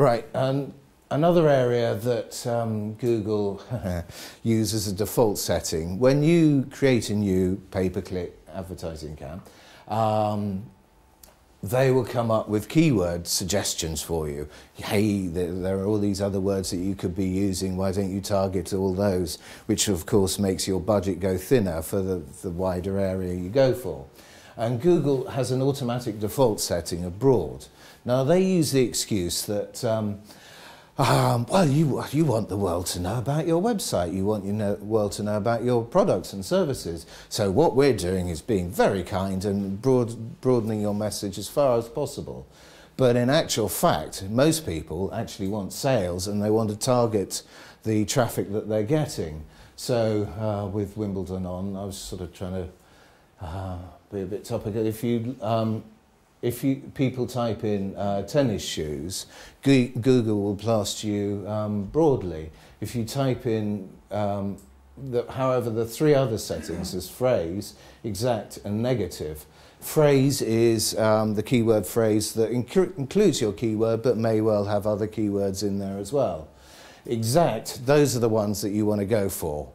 Right, another area that Google uses as a default setting, when you create a new pay-per-click advertising account, they will come up with keyword suggestions for you. Hey, there are all these other words that you could be using, why don't you target all those? Which of course makes your budget go thinner for the wider area you go for. And Google has an automatic default setting of broad. Now they use the excuse that well, you want the world to know about your website, you want the world to know about your products and services. So what we're doing is being very kind and broadening your message as far as possible. But in actual fact, most people actually want sales and they want to target the traffic that they're getting. So with Wimbledon on, I was sort of trying to be a bit topical. If people type in tennis shoes, Google will blast you broadly. If you type in, however, the three other settings is phrase, exact and negative. Phrase is the keyword phrase that includes your keyword but may well have other keywords in there as well. Exact, those are the ones that you want to go for.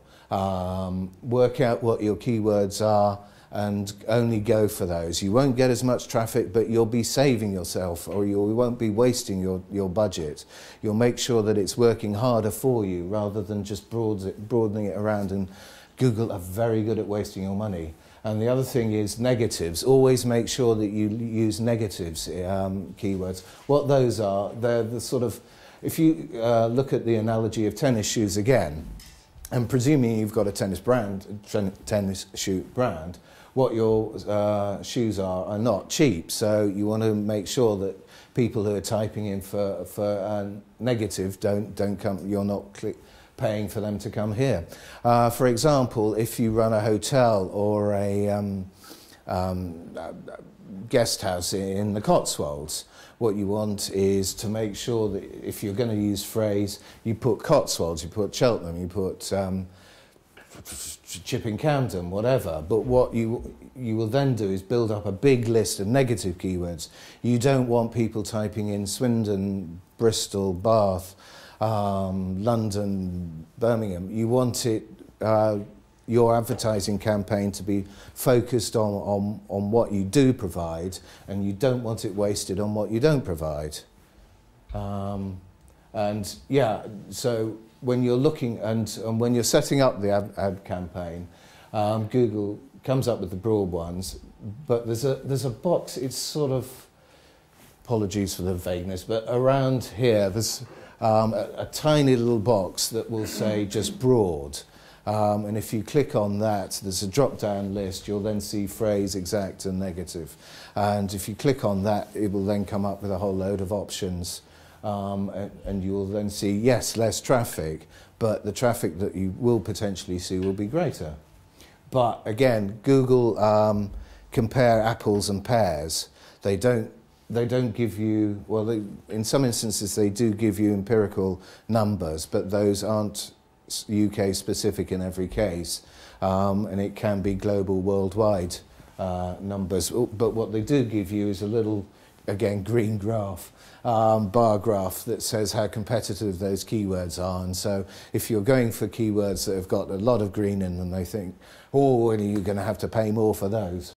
Work out what your keywords are and only go for those. You won't get as much traffic, but you'll be saving yourself, or you won't be wasting your budget. You'll make sure that it's working harder for you rather than just broadening it around, and Google are very good at wasting your money. And the other thing is negatives. Always make sure that you use negatives keywords. What those are, they're the sort of, if you look at the analogy of tennis shoes again, and presuming you've got a tennis shoe brand, what your shoes are not cheap. So you want to make sure that people who are typing in for negative don't come. You're not paying for them to come here. For example, if you run a hotel or a guest house in the Cotswolds, what you want is to make sure that if you're going to use phrase, you put Cotswolds, you put Cheltenham, you put Chipping Campden, whatever. But what you will then do is build up a big list of negative keywords. You don't want people typing in Swindon, Bristol, Bath, London, Birmingham. You want it, your advertising campaign to be focused on what you do provide, and you don't want it wasted on what you don't provide. And yeah, so when you're looking and when you're setting up the ad campaign, Google comes up with the broad ones, but there's a box. It's sort of, apologies for the vagueness, but around here there's a tiny little box that will say just broad. And if you click on that, there's a drop-down list. You'll then see phrase, exact and negative. And if you click on that, it will then come up with a whole load of options. And you'll then see, yes, less traffic, but the traffic that you will potentially see will be greater. But again, Google compare apples and pears. They don't give you, well, in some instances they do give you empirical numbers, but those aren't UK specific in every case, and it can be global, worldwide numbers. But what they do give you is a little, again, green graph, bar graph that says how competitive those keywords are. And so if you're going for keywords that have got a lot of green in them, they think, oh, and you're going to have to pay more for those.